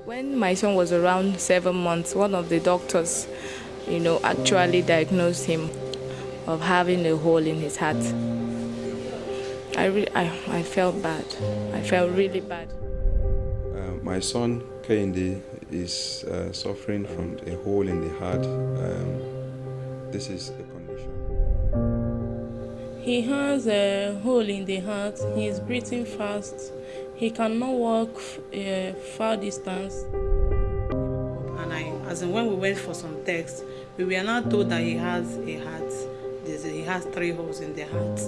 When my son was around 7 months, one of the doctors, actually diagnosed him of having a hole in his heart. I felt bad. I felt really bad. My son, Kehinde, is suffering from a hole in the heart. This is a condition. He has a hole in the heart. He is breathing fast. He cannot walk far distance. And when we went for some tests, we were not told that he has a heart disease. He has 3 holes in the heart.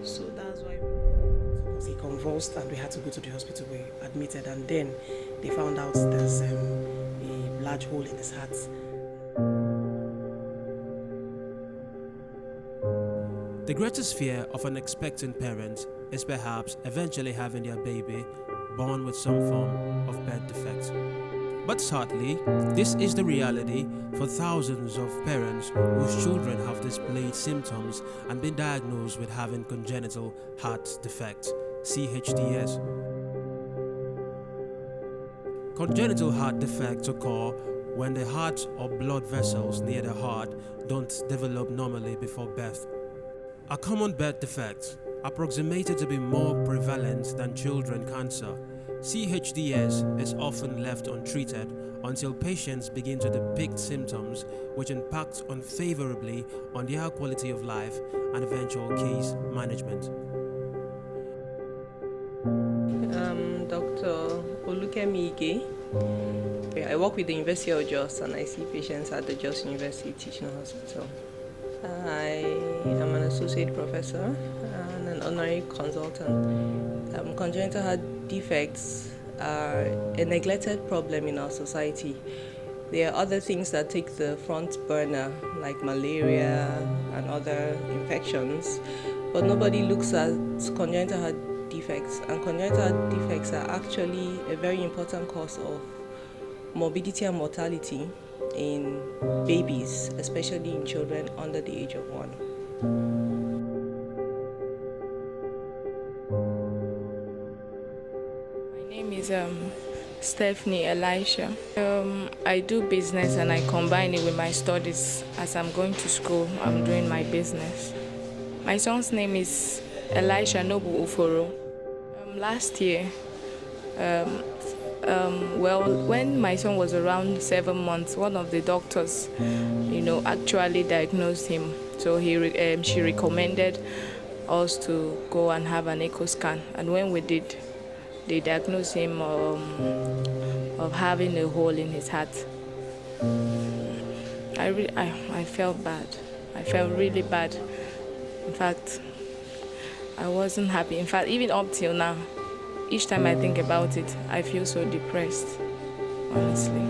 So that's why. Because he convulsed and we had to go to the hospital. We admitted, and then they found out there's a large hole in his heart. The greatest fear of an expectant parent is perhaps eventually having their baby born with some form of birth defect. But sadly, this is the reality for thousands of parents whose children have displayed symptoms and been diagnosed with having congenital heart defect, CHDS. Congenital heart defects occur when the heart or blood vessels near the heart don't develop normally before birth. A common birth defect, approximated to be more prevalent than children cancer, CHDS is often left untreated until patients begin to depict symptoms which impact unfavorably on their quality of life and eventual case management. Dr. Olukemi Ige. I work with the University of Jos and I see patients at the Jos University Teaching Hospital. I am an associate professor and an honorary consultant. Congenital heart defects are a neglected problem in our society. There are other things that take the front burner, like malaria and other infections, but nobody looks at congenital heart defects. And congenital heart defects are actually a very important cause of morbidity and mortality in babies, especially in children under the age of 1. My name is Stephanie Elisha. I do business and I combine it with my studies. As I'm going to school, I'm doing my business. My son's name is Elisha Nobu Uforo. Last year, when my son was around 7 months, one of the doctors, actually diagnosed him. So she recommended us to go and have an echo scan. And when we did, they diagnosed him of having a hole in his heart. I felt bad. I felt really bad. In fact, I wasn't happy. In fact, even up till now, each time I think about it, I feel so depressed, honestly.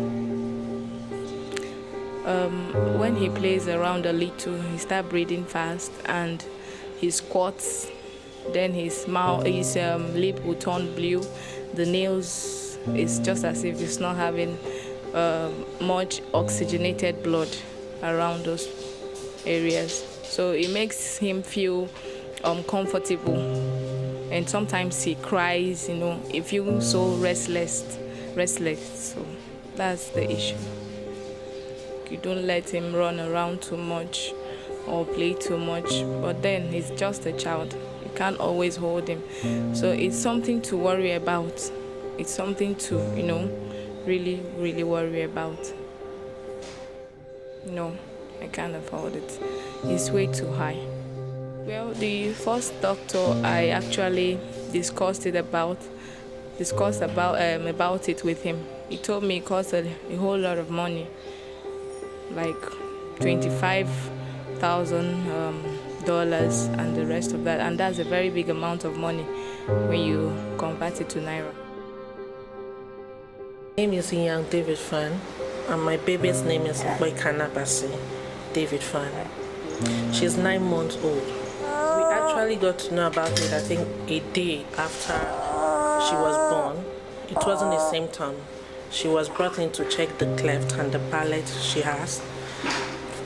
When he plays around a little, he starts breathing fast and he squats. Then his lip will turn blue. The nails, it's just as if it's not having much oxygenated blood around those areas. So it makes him feel uncomfortable. And sometimes he cries, he feels so restless. So that's the issue. You don't let him run around too much or play too much, but then he's just a child. You can't always hold him. So it's something to worry about. It's something to, really, really worry about. No, I can't afford it. It's way too high. Well, the first doctor I actually discussed about it with him. He told me it cost a whole lot of money, like $25,000 and the rest of that, and that's a very big amount of money when you convert it to naira. My name is Young David Fan, and my baby's name is Boykana Basi David Fan. She's 9 months old. We actually got to know about it, I think, a day after she was born. It wasn't the same time. She was brought in to check the cleft and the palate she has,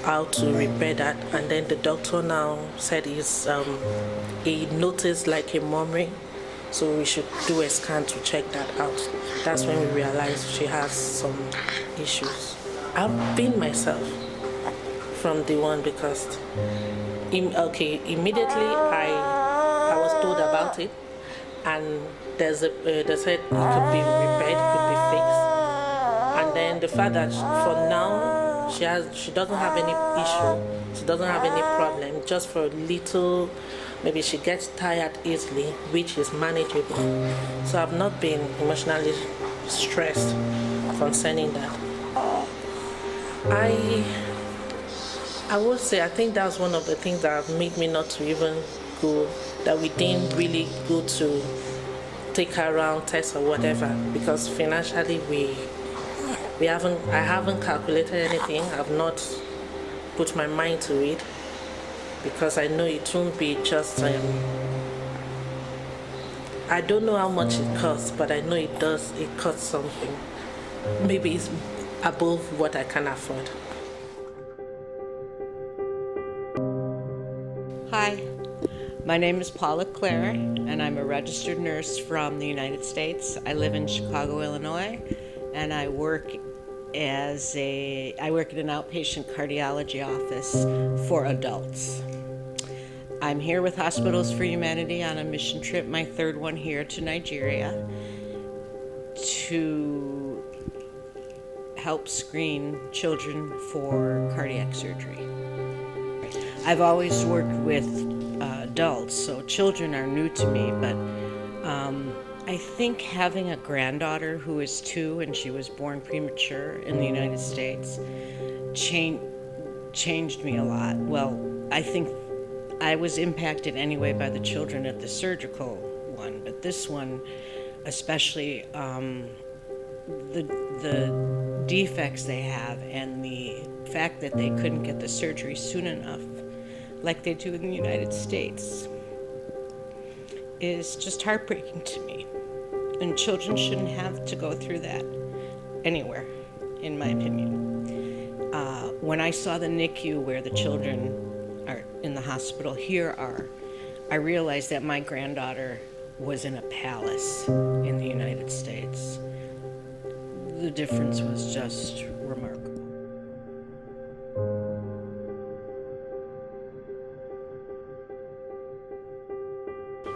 how to repair that, and then the doctor now said he noticed like a murmuring So we should do a scan to check that out. That's when we realized she has some issues. I've been myself from the one because immediately I was told about it, and they said it could be repaired, it could be fixed. And then the fact that for now she doesn't have any issue, she doesn't have any problem, just for a little, maybe she gets tired easily, which is manageable. So I've not been emotionally stressed concerning that. I would say I think that's one of the things that have made me not to even go, that we didn't really go to take her around, test or whatever, because financially I haven't calculated anything. I've not put my mind to it because I know it won't be just I don't know how much it costs, but I know it costs something. Maybe it's above what I can afford. Hi, my name is Paula Clare, and I'm a registered nurse from the United States. I live in Chicago, Illinois, and I work in an outpatient cardiology office for adults. I'm here with Hospitals for Humanity on a mission trip, my third one here to Nigeria, to help screen children for cardiac surgery. I've always worked with adults, so children are new to me, but I think having a granddaughter who is 2 and she was born premature in the United States changed me a lot. Well, I think I was impacted anyway by the children at the surgical one, but this one, especially the defects they have and the fact that they couldn't get the surgery soon enough, like they do in the United States, is just heartbreaking to me. And children shouldn't have to go through that anywhere, in my opinion. When I saw the NICU where the children are in the hospital here I realized that my granddaughter was in a palace in the United States. The difference was just remarkable.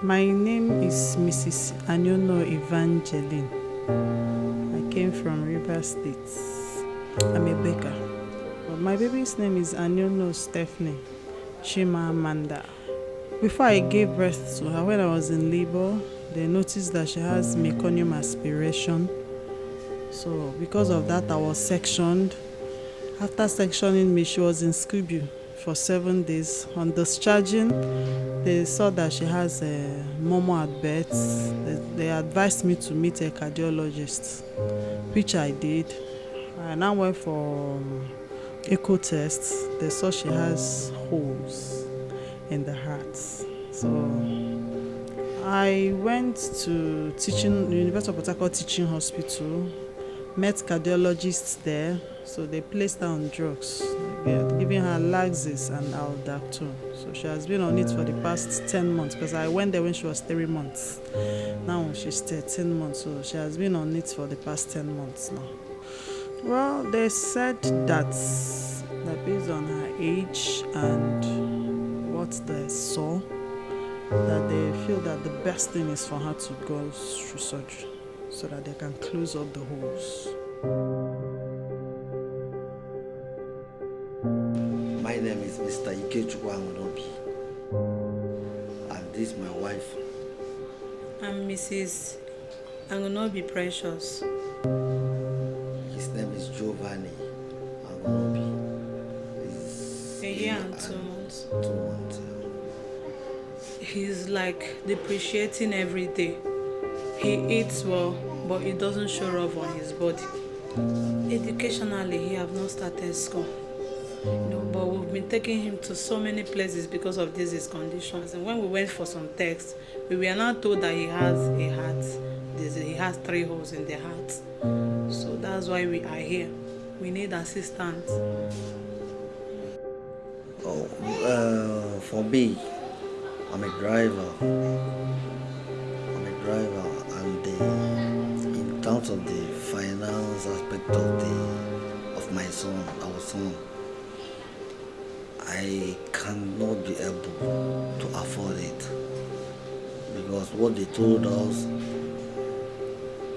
My name is Mrs. Anyono Evangeline. I came from Rivers State. I'm a baker. But my baby's name is Anyono Stephanie Shima Amanda. Before I gave birth to her, when I was in labor, they noticed that she has meconium aspiration. So because of that, I was sectioned. After sectioning me, she was in SCUBU for 7 days. On discharging, they saw that she has a momo at birth. They advised me to meet a cardiologist, which I did. I now went for echo tests. They saw she has holes in the heart. So I went to University of Port Harcourt Teaching Hospital, met cardiologists there. So they placed her on drugs. They are giving her Laxis and Aldactone. So she has been on it for the past 10 months because I went there when she was 3 months. Now she's 13 months, so she has been on it for the past 10 months now. Well, they said that based on her age and what they saw, that they feel that the best thing is for her to go through surgery so that they can close up the holes. My name is Mr. Ikechukwu Angonobi, and this is my wife. I'm Mrs. Angonobi Precious. His name is Giovanni Angonobi. He's A year and 2 months. 2 months. He's like depreciating every day. He eats well, but it doesn't show off on his body. Educationally, he have not started school. But we've been taking him to so many places because of his conditions. And when we went for some tests, we were not told that he has a heart disease. He has 3 holes in the heart. So that's why we are here. We need assistance. For me, I'm a driver. driver, and in terms of the finance aspect of my son, our son, I cannot be able to afford it, because what they told us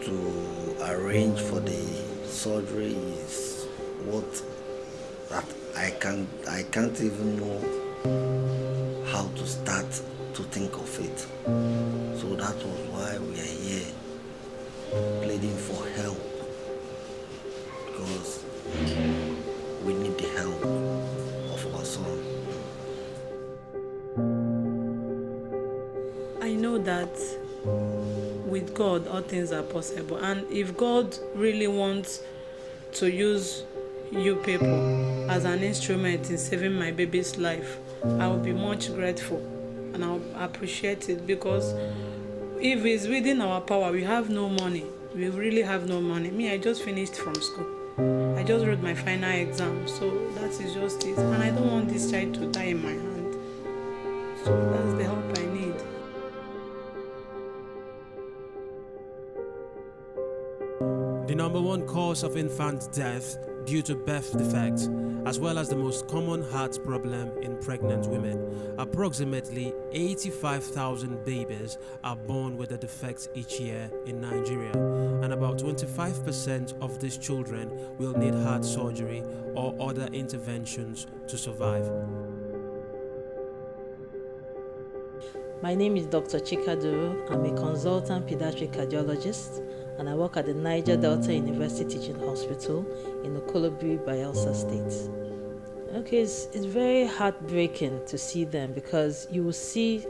to arrange for the surgery is what that I can't even know how to start to think of it. So that was why we are here pleading for help, because we need the help of our son. I know that with God all things are possible, and if God really wants to use you people as an instrument in saving my baby's life, I will be much grateful and I'll appreciate it, because if it's within our power, we have no money. We really have no money. Me, I just finished from school. I just wrote my final exam, so that is just it. And I don't want this child to die in my hand. So that's the help I need. The number one cause of infant death due to birth defects, as well as the most common heart problem in pregnant women. Approximately 85,000 babies are born with a defect each year in Nigeria, and about 25% of these children will need heart surgery or other interventions to survive. My name is Dr. Chikaduru. I'm a consultant pediatric cardiologist, and I work at the Niger Delta University Teaching Hospital in Okolobiri, Bayelsa State. Okay, it's very heartbreaking to see them, because you will see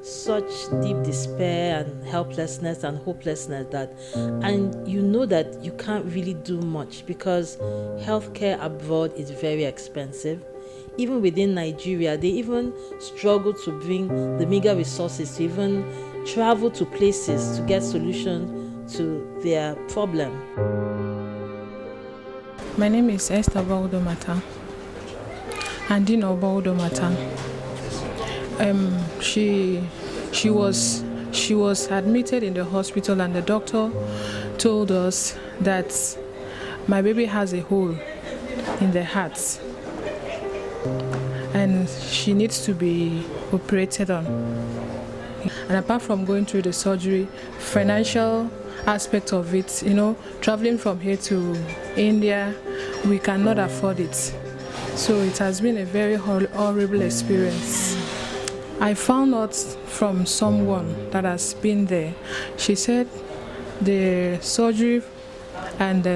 such deep despair and helplessness and hopelessness and you know that you can't really do much, because healthcare abroad is very expensive. Even within Nigeria, they even struggle to bring the meager resources to even travel to places to get solutions to their problem. My name is Esther Baudomata, Andino Baudomata. She was admitted in the hospital, and the doctor told us that my baby has a hole in the heart and she needs to be operated on. And apart from going through the surgery, financial aspect of it, traveling from here to India, we cannot afford it. So it has been a very horrible experience. I found out from someone that has been there. She said the surgery and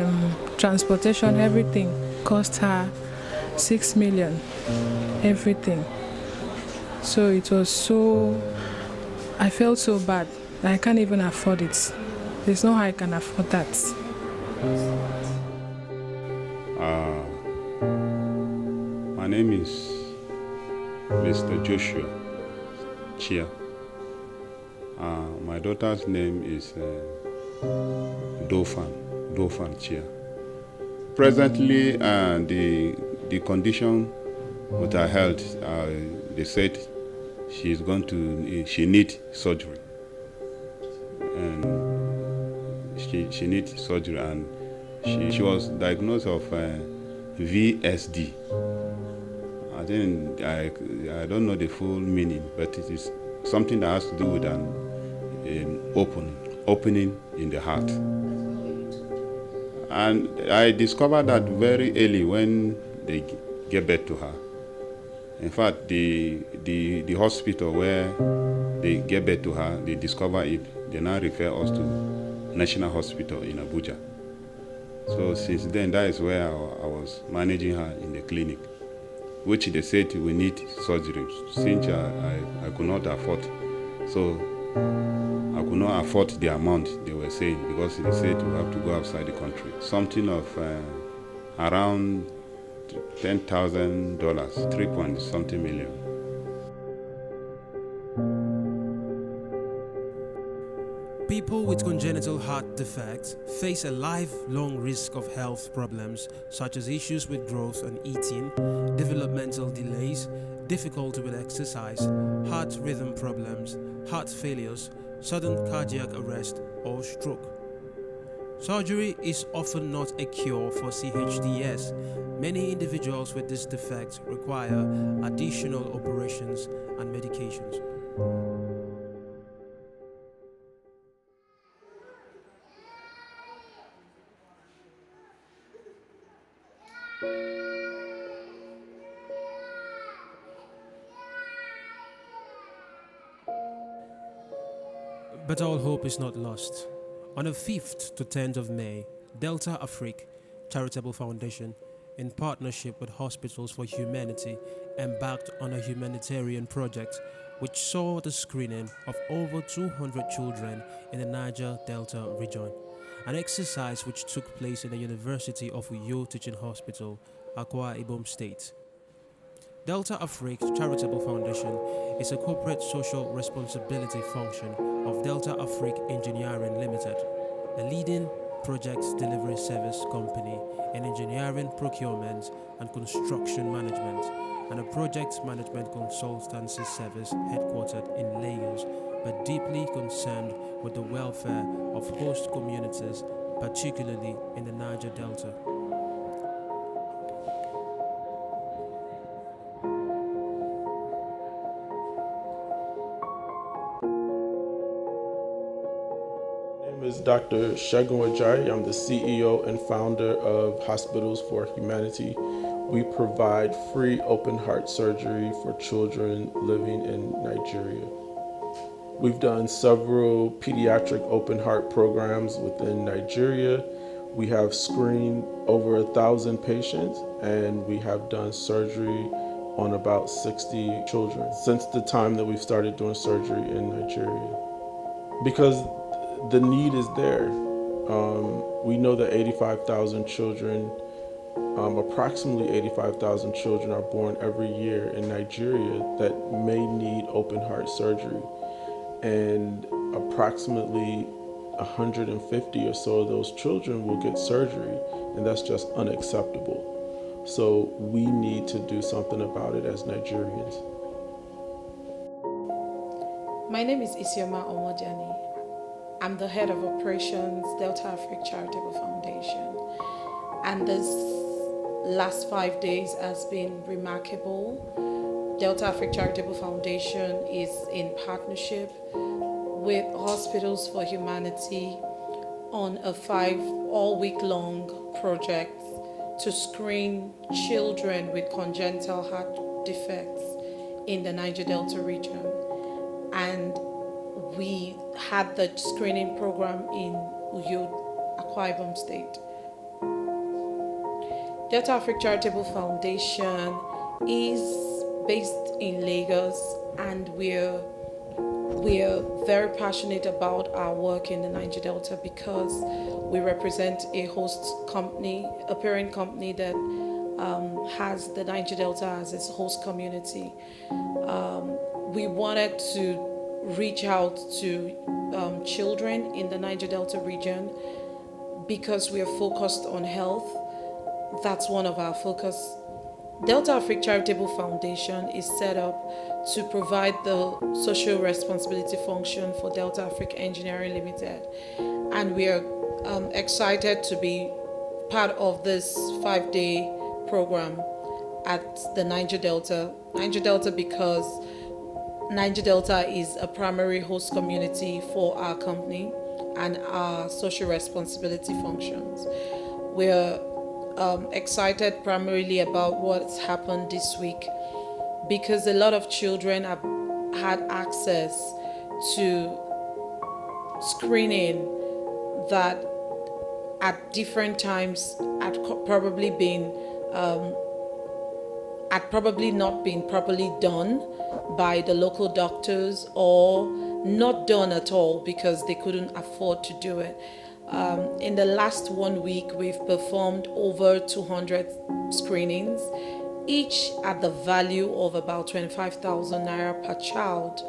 transportation, everything cost her 6 million, everything. So it was I felt so bad. I can't even afford it. There's no how I can afford that. My name is Mr. Joshua Chia. My daughter's name is Dofan Chia. Presently, the condition with her health, they said she needs surgery, and she needs surgery, and she was diagnosed of VSD. I don't know the full meaning, but it is something that has to do with an opening in the heart. And I discovered that very early when they gave birth to her. In fact, the hospital where they gave birth to her, they discovered it. They now refer us to National Hospital in Abuja. So since then, that is where I was managing her in the clinic, which they said we need surgery. Since I could not afford, so I could not afford the amount they were saying, because they said we have to go outside the country. Something of around $10,000, 3-point-something million. People with congenital heart defects face a lifelong risk of health problems such as issues with growth and eating, developmental delays, difficulty with exercise, heart rhythm problems, heart failures, sudden cardiac arrest, or stroke. Surgery is often not a cure for CHDS. Many individuals with this defect require additional operations and medications. But all hope is not lost. On the 5th to 10th of May, DeltaAfrik Charitable Foundation, in partnership with Hospitals for Humanity, embarked on a humanitarian project which saw the screening of over 200 children in the Niger Delta region, an exercise which took place in the University of Uyo Teaching Hospital, Akwa Ibom State. DeltaAfrik Charitable Foundation is a corporate social responsibility function of DeltaAfrik Engineering Limited, a leading project delivery service company in engineering procurement and construction management, and a project management consultancy service headquartered in Lagos, but deeply concerned with the welfare of host communities, particularly in the Niger Delta. My name is Dr. Segun Ajayi. I'm the CEO and founder of Hospitals for Humanity. We provide free open heart surgery for children living in Nigeria. We've done several pediatric open heart programs within Nigeria. We have screened over 1,000 patients, and we have done surgery on about 60 children since the time that we've started doing surgery in Nigeria. Because the need is there. We know that 85,000 children, approximately 85,000 children are born every year in Nigeria that may need open heart surgery. And approximately 150 or so of those children will get surgery, and that's just unacceptable. So we need to do something about it as Nigerians. My name is Isioma Omodiani. I'm the head of operations, DeltaAfrik Charitable Foundation. And this last 5 days has been remarkable. DeltaAfrik Charitable Foundation is in partnership with Hospitals for Humanity on a 5 all-week-long project to screen children with congenital heart defects in the Niger Delta region. And we had the screening program in Uyo, Akwa Ibom State. DeltaAfrik Charitable Foundation is based in Lagos, and we're very passionate about our work in the Niger Delta because we represent a host company, a parent company that has the Niger Delta as its host community. We wanted to reach out to children in the Niger Delta region because we are focused on health. That's one of our focus. DeltaAfrik Charitable Foundation is set up to provide the social responsibility function for DeltaAfrik Engineering Limited, and we are excited to be part of this 5-day program at the Niger Delta. Niger Delta because Niger Delta is a primary host community for our company and our social responsibility functions. We're excited primarily about what's happened this week because a lot of children have had access to screening that at different times had probably not been properly done by the local doctors or not done at all because they couldn't afford to do it. In the last 1 week, we've performed over 200 screenings, each at the value of about 25,000 naira per child,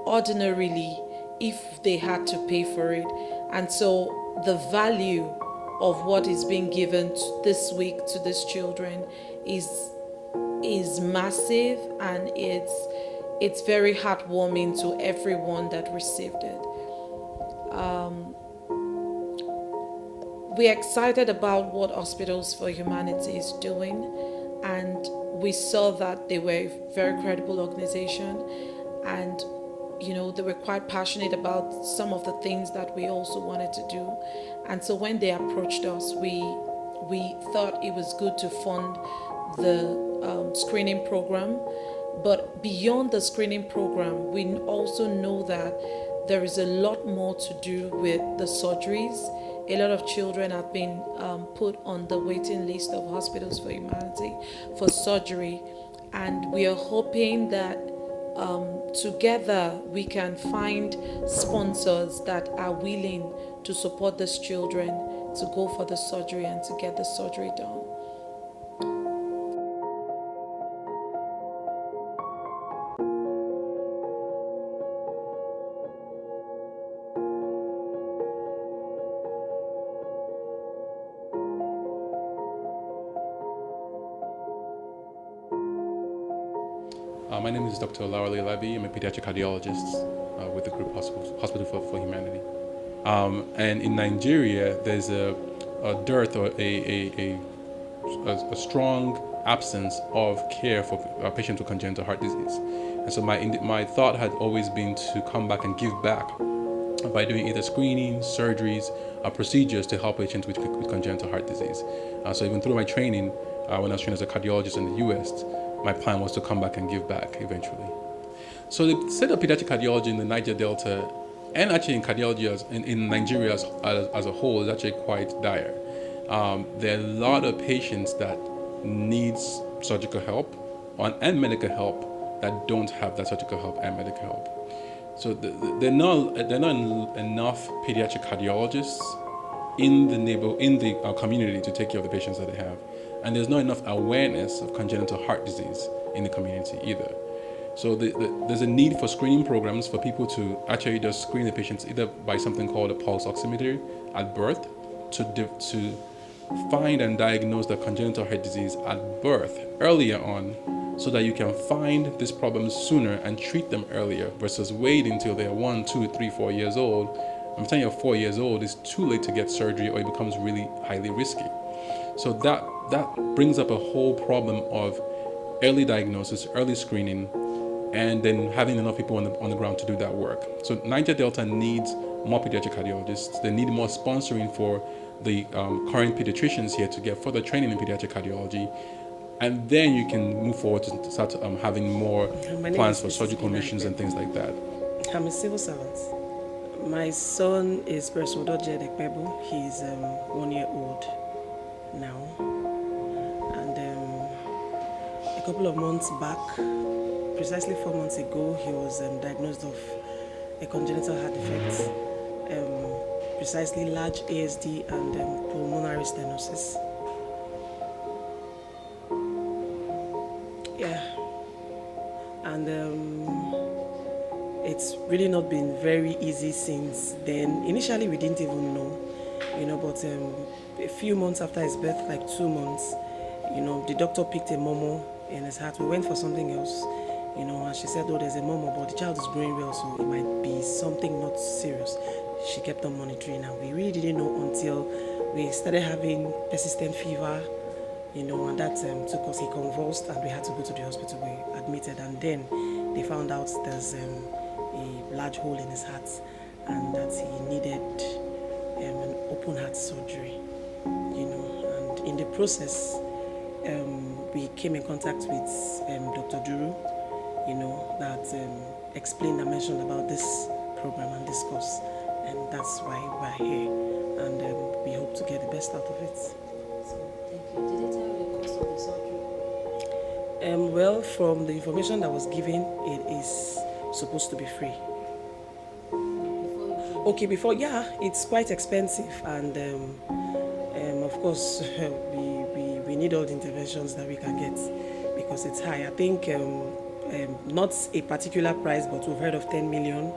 ordinarily, if they had to pay for it. And so the value of what is being given this week to these children is massive, and it's very heartwarming to everyone that received it. we're excited about what Hospitals for Humanity is doing, and we saw that they were a very credible organization, and they were quite passionate about some of the things that we also wanted to do. And so when they approached us, we thought it was good to fund the screening program. But beyond the screening program, we also know that there is a lot more to do with the surgeries. A lot of children have been put on the waiting list of Hospitals for Humanity for surgery, and we are hoping that together we can find sponsors that are willing to support these children to go for the surgery and to get the surgery done. My name is Dr. Laurali Levy. I'm a pediatric cardiologist with the group Hospital for Humanity. And in Nigeria, there's a dearth or a strong absence of care for patients with congenital heart disease. And so my thought had always been to come back and give back by doing either screening, surgeries, procedures to help patients with congenital heart disease. So even through my training, when I was trained as a cardiologist in the US, my plan was to come back and give back eventually. So the state of pediatric cardiology in the Niger Delta, and actually in cardiology in Nigeria as a whole, is actually quite dire. There are a lot of patients that need surgical help and medical help that don't have that surgical help and medical help. So there are not enough pediatric cardiologists in the community to take care of the patients that they have. And there's not enough awareness of congenital heart disease in the community either. So there's a need for screening programs for people to actually just screen the patients either by something called a pulse oximeter at birth to find and diagnose the congenital heart disease at birth earlier on, so that you can find these problems sooner and treat them earlier versus waiting until they're 1, 2, 3, 4 years old. I'm telling you, 4 years old, it's too late to get surgery or it becomes really highly risky. So that brings up a whole problem of early diagnosis, early screening, and then having enough people on the ground to do that work. So Niger Delta needs more pediatric cardiologists. They need more sponsoring for the current pediatricians here to get further training in pediatric cardiology. And then you can move forward to start having more plans for surgical missions and things like that. I'm a civil servant. My son is Preswodoje Dekpebu. He's 1 year old now. And a couple of months back, precisely 4 months ago, he was diagnosed of a congenital heart defect, precisely large ASD and pulmonary stenosis. Yeah, and it's really not been very easy since then. Initially, we didn't even know, but a few months after his birth, like 2 months, the doctor picked a momo in his heart. We went for something else, and she said, oh, there's a momo, but the child is growing well, so it might be something not serious. She kept on monitoring, and we really didn't know until we started having persistent fever, and that took us. He convulsed, and we had to go to the hospital. We admitted, and then they found out there's a large hole in his heart, and that he needed an open heart surgery. And in the process, we came in contact with Dr. Duru, that explained and mentioned about this program and this course, and that's why we're here, and we hope to get the best out of it. Thank you. Did they tell you the cost of the surgery? Well, from the information that was given, it is supposed to be free. Okay, before, yeah, it's quite expensive, and of course, we need all the interventions that we can get because it's high. I think not a particular price, but we've heard of 10 million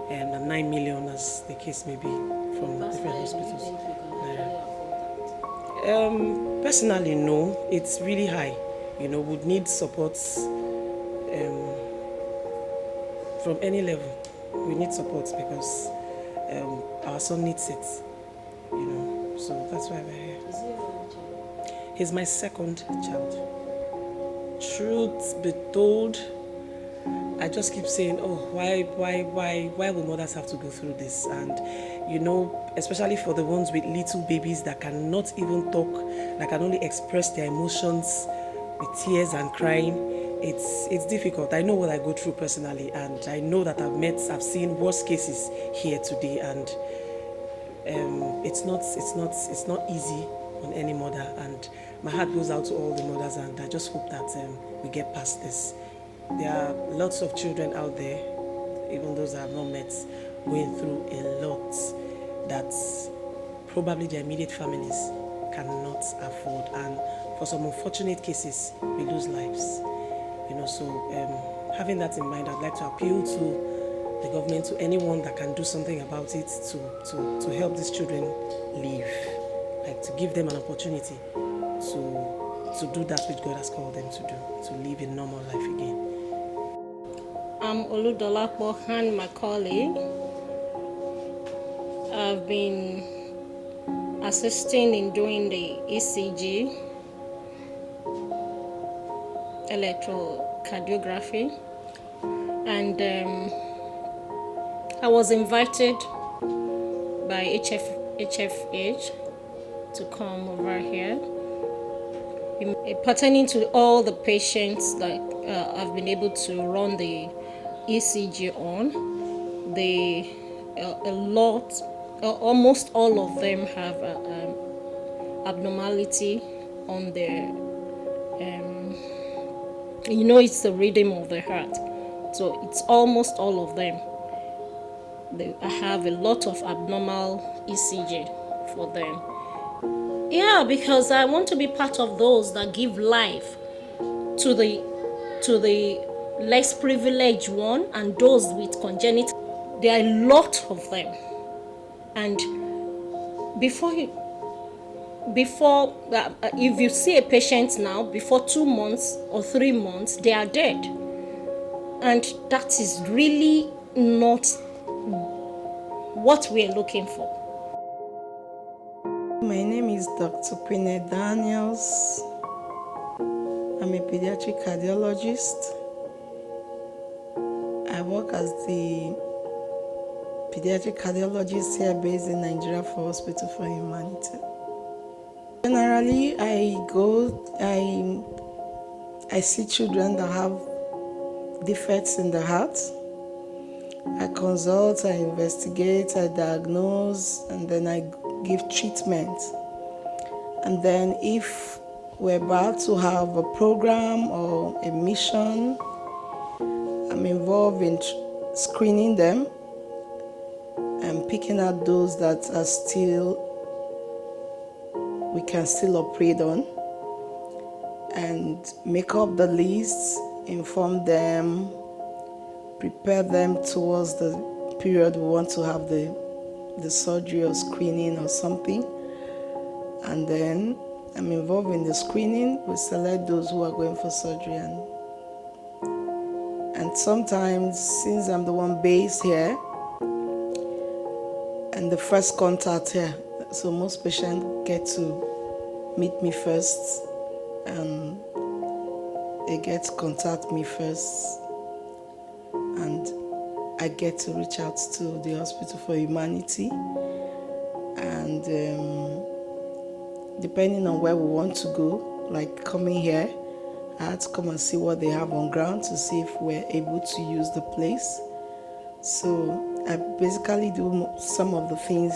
and 9 million, as the case may be, from different hospitals. Personally, no, it's really high. Would need support from any level. We need support because our son needs it, so that's why we're here. Is he your child? He's my second child. Truth be told, I just keep saying, oh, why will mothers have to go through this? And especially for the ones with little babies that cannot even talk, that can only express their emotions with tears and crying, it's difficult. I know what I go through personally, and I know that I've seen worse cases here today, and it's not easy on any mother. And my heart goes out to all the mothers, and I just hope that we get past this. There are lots of children out there, even those I have not met, going through a lot that probably their immediate families cannot afford, and for some unfortunate cases, we lose lives. So having that in mind, I'd like to appeal to the government, to anyone that can do something about it, to help these children live, like to give them an opportunity to do that which God has called them to do, to live a normal life again. I'm Oludolapo Han Macaulay. I've been assisting in doing the ECG, electrocardiography, and I was invited by HFH to come over here. Pertaining to all the patients that I've been able to run the ECG on, almost all of them have abnormality on their, it's the rhythm of the heart. So it's almost all of them. I have a lot of abnormal ECG for them. Yeah, because I want to be part of those that give life to the less privileged one and those with congenital. There are a lot of them, and if you see a patient now, before 2 months or 3 months, they are dead, and that is really not what we are looking for. My name is Dr. Quinette Daniels. I'm a pediatric cardiologist. I work as the pediatric cardiologist here based in Nigeria for Hospital for Humanity. Generally, I see children that have defects in the heart. I consult, I investigate, I diagnose, and then I give treatment. And then if we're about to have a program or a mission, I'm involved in screening them and picking out those that are we can still operate on, and make up the lists, inform them, prepare them towards the period we want to have the surgery or screening or something. And then I'm involved in the screening. We select those who are going for surgery, and sometimes, since I'm the one based here and the first contact here, so most patients get to meet me first, and they get to contact me first, and I get to reach out to the Hospital for Humanity, and depending on where we want to go, like coming here, I had to come and see what they have on ground to see if we're able to use the place. So I basically do some of the things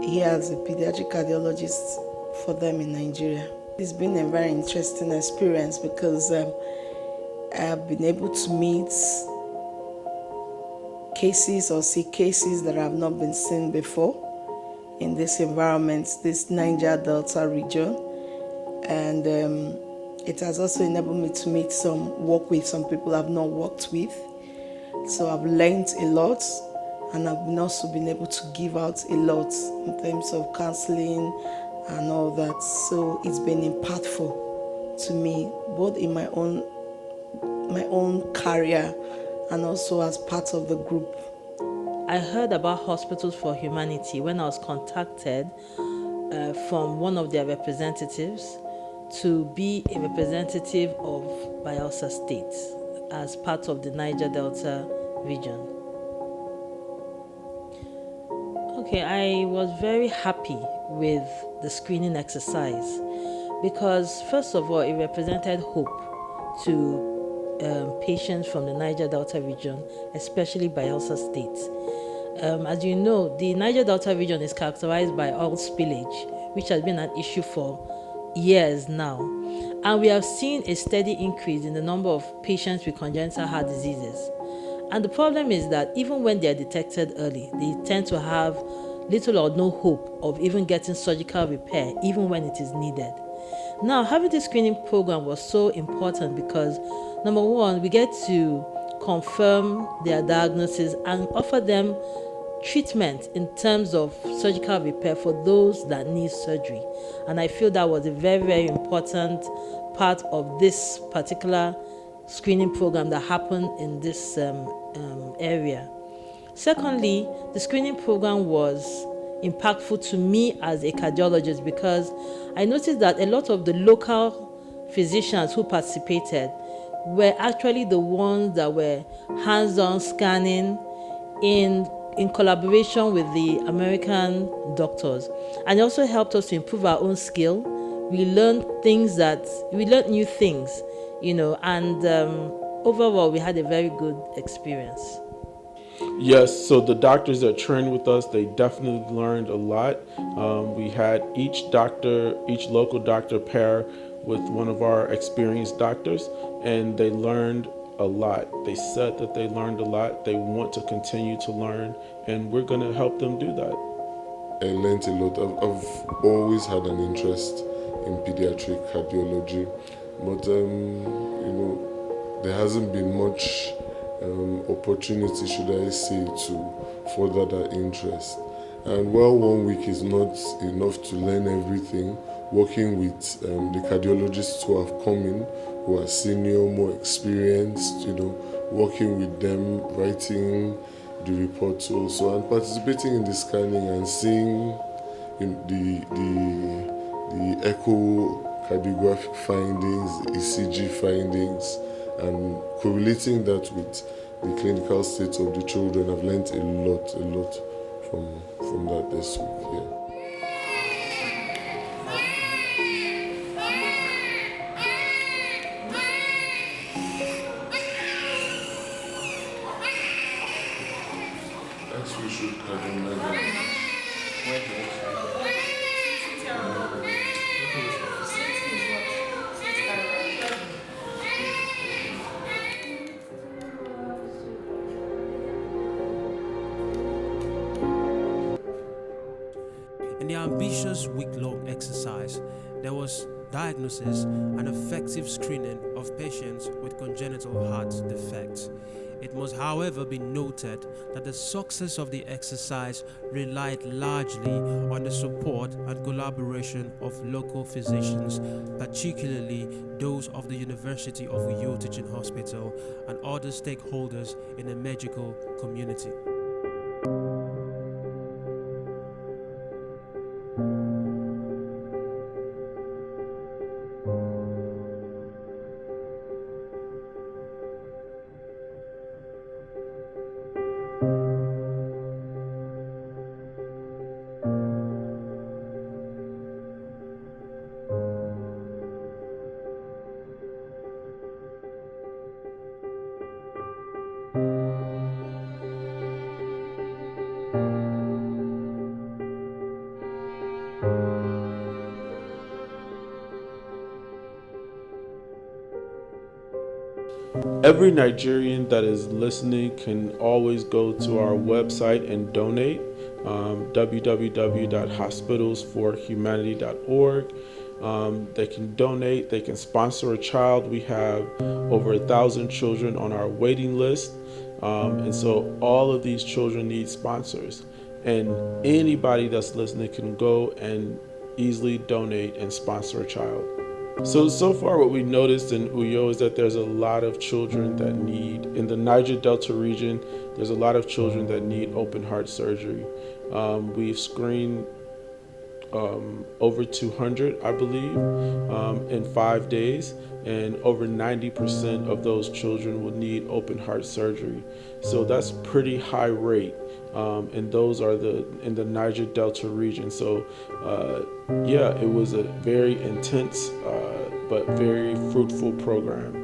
here as a pediatric cardiologist for them in Nigeria. It's been a very interesting experience because I've been able to meet cases or see cases that have not been seen before in this environment, this Niger Delta region. And it has also enabled me to work with some people I've not worked with. So I've learned a lot, and I've also been able to give out a lot in terms of counseling and all that. So it's been impactful to me, both in my own career and also as part of the group. I heard about Hospitals for Humanity when I was contacted from one of their representatives to be a representative of Bayelsa State as part of the Niger Delta region. Okay, I was very happy with the screening exercise because, first of all, it represented hope to patients from the Niger Delta region, especially Bayelsa State. As you know, the Niger Delta region is characterized by oil spillage, which has been an issue for years now. And we have seen a steady increase in the number of patients with congenital heart diseases. And the problem is that even when they are detected early, they tend to have little or no hope of even getting surgical repair, even when it is needed. Now, having this screening program was so important because, number one, we get to confirm their diagnosis and offer them treatment in terms of surgical repair for those that need surgery. And I feel that was a very, very important part of this particular screening program that happened in this area. Secondly, the screening program was impactful to me as a cardiologist because I noticed that a lot of the local physicians who participated were actually the ones that were hands-on scanning in collaboration with the American doctors. And it also helped us to improve our own skill. We learned new things, and overall we had a very good experience. Yes, so the doctors that trained with us, they definitely learned a lot. We had each local doctor pair with one of our experienced doctors, and they learned a lot. They said that they learned a lot. They want to continue to learn, and we're going to help them do that. I learned a lot. I've always had an interest in pediatric cardiology, but there hasn't been much opportunity, should I say, to further that interest. And while 1 week is not enough to learn everything, working with the cardiologists who have come in, who are senior, more experienced, working with them, writing the reports also, and participating in the scanning and seeing the echocardiographic findings, the ECG findings, and correlating that with the clinical state of the children. I've learned a lot from that this week. Yeah. We should In the ambitious week-long exercise, there was diagnosis and effective screening of patients with congenital heart defects. It must, however, be noted that the success of the exercise relied largely on the support and collaboration of local physicians, particularly those of the University of Uyo Teaching Hospital and other stakeholders in the medical community. Every Nigerian that is listening can always go to our website and donate, www.hospitalsforhumanity.org. They can donate, they can sponsor a child. We have over 1,000 children on our waiting list. And so all of these children need sponsors. And anybody that's listening can go and easily donate and sponsor a child. So far what we noticed in Uyo is that there's a lot of children that need, in the Niger Delta region, there's a lot of children that need open heart surgery. We've screened over 200, I believe, in 5 days, and over 90% of those children will need open heart surgery. So that's pretty high rate, and those are in the Niger Delta region. So yeah, it was a very intense but very fruitful program.